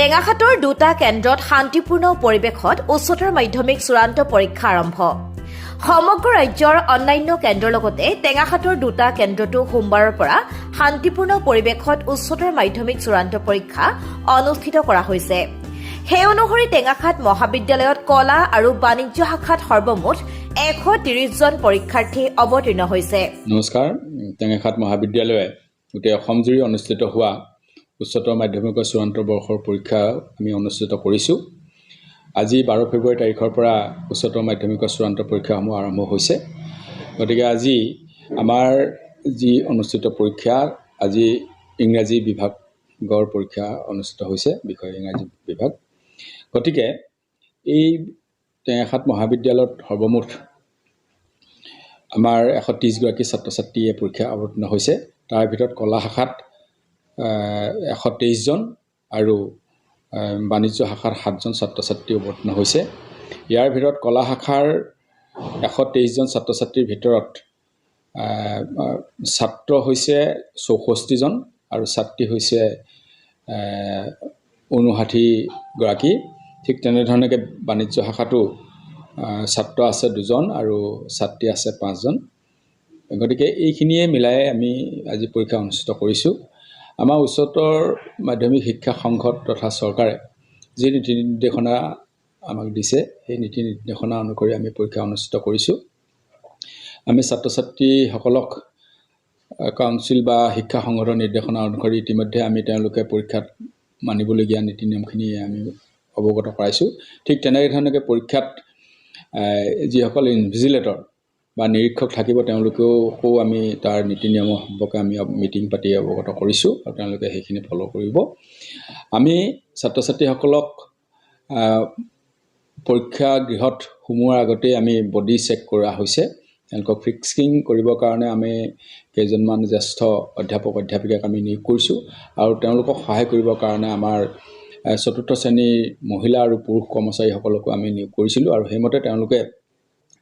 টেঙাখাটৰ দুটা কেন্দ্ৰত শান্তিপূৰ্ণ পৰিৱেশত উচ্চতৰ মাধ্যমিক চূড়ান্ত পৰীক্ষা আৰম্ভ। সমগ্ৰ ৰাজ্যৰ অন্যান্য কেন্দ্ৰৰ লগতে টেঙাখাটৰ দুটা কেন্দ্ৰতো সোমবাৰৰ পৰা শান্তিপূৰ্ণ পৰিৱেশত উচ্চতৰ মাধ্যমিক চূড়ান্ত পৰীক্ষা অনুষ্ঠিত কৰা হৈছে। সেই অনুসৰি টেঙাখাট মহাবিদ্যালয়ত কলা আৰু বাণিজ্য শাখাত সৰ্বমুঠ 130 জন পৰীক্ষাৰ্থী অৱতীৰ্ণ হৈছে। নমস্কাৰ, টেঙাখাট মহাবিদ্যালয়ে গোটেই অসমজুৰি অনুষ্ঠিত হোৱা উচ্চতৰ মাধ্যমিকৰ চূড়ান্ত বৰ্ষৰ পৰীক্ষা আমি অনুষ্ঠিত কৰিছোঁ। আজি 12 ফেব্ৰুৱাৰী তাৰিখৰ পৰা উচ্চতৰ মাধ্যমিকৰ চূড়ান্ত পৰীক্ষাসমূহ আৰম্ভ হৈছে। গতিকে আজি আমাৰ যি অনুষ্ঠিত পৰীক্ষা, আজি ইংৰাজী বিভাগৰ পৰীক্ষা অনুষ্ঠিত হৈছে, বিষয় ইংৰাজী বিভাগ। গতিকে এই টেঙাখাট মহাবিদ্যালয়ত সৰ্বমুঠ আমাৰ 130 গৰাকী ছাত্ৰ ছাত্ৰীয়ে পৰীক্ষা অৱতীৰ্ণ হৈছে। তাৰ ভিতৰত কলা শাখাত 123 জন আৰু বাণিজ্য শাখাৰ 7 জন ছাত্ৰ ছাত্ৰী অৱতীৰ্ণ হৈছে। ইয়াৰ ভিতৰত কলা শাখাৰ 123 জন ছাত্ৰ ছাত্ৰীৰ ভিতৰত ছাত্ৰ হৈছে 64 জন আৰু ছাত্ৰী হৈছে 59 গৰাকী। ঠিক তেনেধৰণে বাণিজ্য শাখাতো ছাত্ৰ আছে 2 জন আৰু ছাত্ৰী আছে 5 জন। গতিকে এইখিনিয়ে মিলাই আমি আজি পৰীক্ষা অনুষ্ঠিত কৰিছোঁ। আমাৰ উচ্চতৰ মাধ্যমিক শিক্ষা সংসদ তথা চৰকাৰে যি নীতি নিৰ্দেশনা আমাক দিছে, সেই নীতি নিৰ্দেশনা অনুসৰি আমি পৰীক্ষা অনুষ্ঠিত কৰিছোঁ। আমি ছাত্ৰ ছাত্ৰীসকলক কাউন্সিল বা শিক্ষা সংসদৰ নিৰ্দেশনা অনুসৰি ইতিমধ্যে আমি তেওঁলোকে পৰীক্ষাত মানিবলগীয়া নীতি নিয়মখিনি আমি অৱগত কৰাইছোঁ। ঠিক তেনেধৰণে পৰীক্ষাত যিসকল ইনভিজিলেটৰ বা নিৰীক্ষক থাকিব, তেওঁলোকেও আমি তাৰ নীতি নিয়ম সম্পৰ্কে আমি মিটিং পাতি অৱগত কৰিছোঁ আৰু তেওঁলোকে সেইখিনি ফ'ল' কৰিব। আমি ছাত্ৰ ছাত্ৰীসকলক পৰীক্ষা গৃহত সোমোৱাৰ আগতেই আমি বডি চেক কৰা হৈছে। তেওঁলোকক ফিক্সিং কৰিবৰ কাৰণে আমি কেইজনমান জ্যেষ্ঠ অধ্যাপক অধ্যাপিকাক আমি নিয়োগ কৰিছোঁ আৰু তেওঁলোকক সহায় কৰিবৰ কাৰণে আমাৰ 4ৰ্থ শ্ৰেণীৰ মহিলা আৰু পুৰুষ কৰ্মচাৰীসকলকো আমি নিয়োগ কৰিছিলোঁ আৰু সেইমতে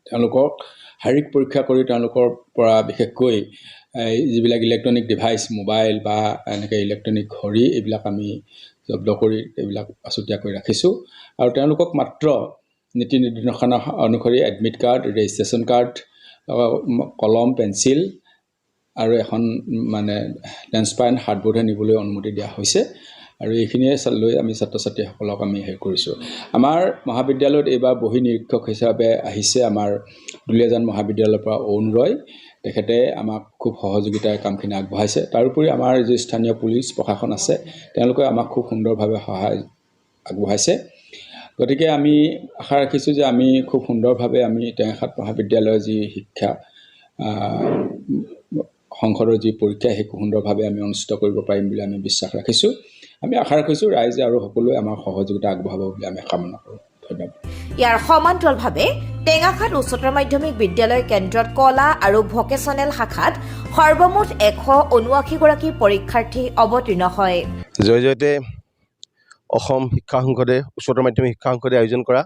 তেওঁলোকক শাৰীৰিক পৰীক্ষা কৰি তেওঁলোকৰ পৰা বিশেষকৈ যিবিলাক ইলেক্ট্ৰনিক ডিভাইচ, মোবাইল বা এনেকৈ ইলেক্ট্ৰনিক ঘড়ী, এইবিলাক আমি জব্দ কৰি এইবিলাক আছুতীয়াকৈ ৰাখিছোঁ আৰু তেওঁলোকক মাত্ৰ নীতি নিৰ্দেশনা অনুসৰি এডমিট কাৰ্ড, ৰেজিষ্ট্ৰেশ্যন কাৰ্ড, কলম, পেঞ্চিল আৰু এখন ট্ৰেন্সপাৰেণ্ট হাৰ্ডবোৰ্ডহে নিবলৈ অনুমতি দিয়া হৈছে আৰু এইখিনিয়ে লৈ আমি ছাত্ৰ ছাত্ৰীসকলক আমি কৰিছোঁ। আমাৰ মহাবিদ্যালয়ত এইবাৰ বহি নিৰীক্ষক হিচাপে আহিছে আমাৰ দুলীয়াজান মহাবিদ্যালয়ৰ পৰা অৰুণ ৰয়। তেখেতে আমাক খুব সহযোগিতাৰ কামখিনি আগবঢ়াইছে। তাৰোপৰি আমাৰ যি স্থানীয় পুলিচ প্ৰশাসন আছে, তেওঁলোকে আমাক খুব সুন্দৰভাৱে সহায় আগবঢ়াইছে। গতিকে আমি আশা ৰাখিছোঁ যে আমি খুব সুন্দৰভাৱে আমি টেঙাখাট মহাবিদ্যালয়ৰ যি শিক্ষা সংসদৰ যি পৰীক্ষা, সেই সুন্দৰভাৱে আমি অনুষ্ঠিত কৰিব পাৰিম বুলি আমি বিশ্বাস ৰাখিছোঁ। আমি আশা ৰাখিছোঁ ৰাইজে আৰু সকলোৱে আমাৰ সহযোগিতা আগবঢ়াব বুলি আমি কামনা কৰোঁ। ধন্যবাদ। ইয়াৰ সমান্তৰালভাৱে টেঙাখাট উচ্চতৰ মাধ্যমিক বিদ্যালয় কেন্দ্ৰত কলা আৰু ভকেচনেল শাখাত সৰ্বমুঠ 179 গৰাকী পৰীক্ষাৰ্থী অৱতীৰ্ণ হয়। জয়তে অসম শিক্ষা সংসদে উচ্চতৰ মাধ্যমিক শিক্ষা সংসদে আয়োজন কৰা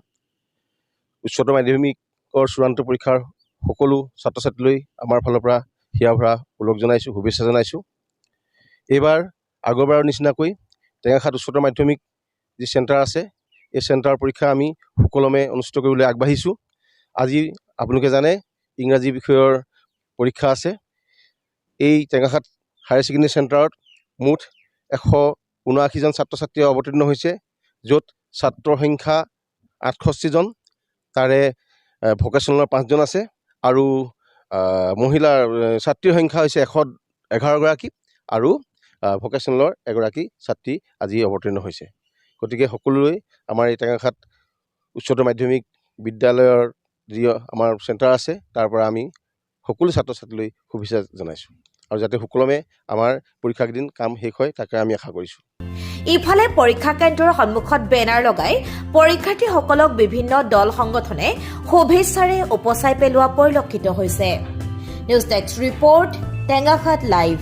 উচ্চতৰ মাধ্যমিকৰ চূড়ান্ত পৰীক্ষাৰ সকলো ছাত্ৰ ছাত্ৰীলৈ আমাৰ ফালৰ পৰা হিয়া ভৰা ওলগ জনাইছোঁ, শুভেচ্ছা জনাইছোঁ। এইবাৰ আগৰবাৰৰ নিচিনাকৈ টেঙাখাট উচ্চতৰ মাধ্যমিক যি চেণ্টাৰ আছে, এই চেণ্টাৰ পৰীক্ষা আমি সুকলমে অনুষ্ঠিত কৰিবলৈ আগবাঢ়িছোঁ। আজি আপোনালোকে জানে ইংৰাজী বিষয়ৰ পৰীক্ষা আছে। এই টেঙাখাট হায়াৰ ছেকেণ্ডেৰী চেণ্টাৰত মুঠ 179 জন ছাত্ৰ ছাত্ৰীয়ে অৱতীৰ্ণ হৈছে, য'ত ছাত্ৰৰ সংখ্যা 68 জন, তাৰে ভকেচনেলৰ 5 জন আছে আৰু মহিলাৰ ছাত্ৰীৰ সংখ্যা হৈছে 111 গৰাকী আৰু ভকেচনেলৰ এগৰাকী ছাত্ৰী আজি অৱতীৰ্ণ হৈছে। গতিকে সকলোলৈ আমাৰ এই টেঙাখাট উচ্চতৰ মাধ্যমিক বিদ্যালয়ৰ যি আমাৰ চেণ্টাৰ আছে, তাৰ পৰা আমি সকলো ছাত্ৰ ছাত্ৰীলৈ শুভেচ্ছা জনাইছোঁ আৰু যাতে সুকলমে আমাৰ পৰীক্ষাকেইদিন কাম শেষ হয়, তাকে আমি আশা কৰিছোঁ। ইফালে পৰীক্ষা কেন্দ্ৰৰ সন্মুখত বেনাৰ লগাই পৰীক্ষাৰ্থীসকলক বিভিন্ন দল সংগঠনে শুভেচ্ছাৰে উপচাই পেলোৱা পৰিলক্ষিত হৈছে। News desk report, Tengakhat live.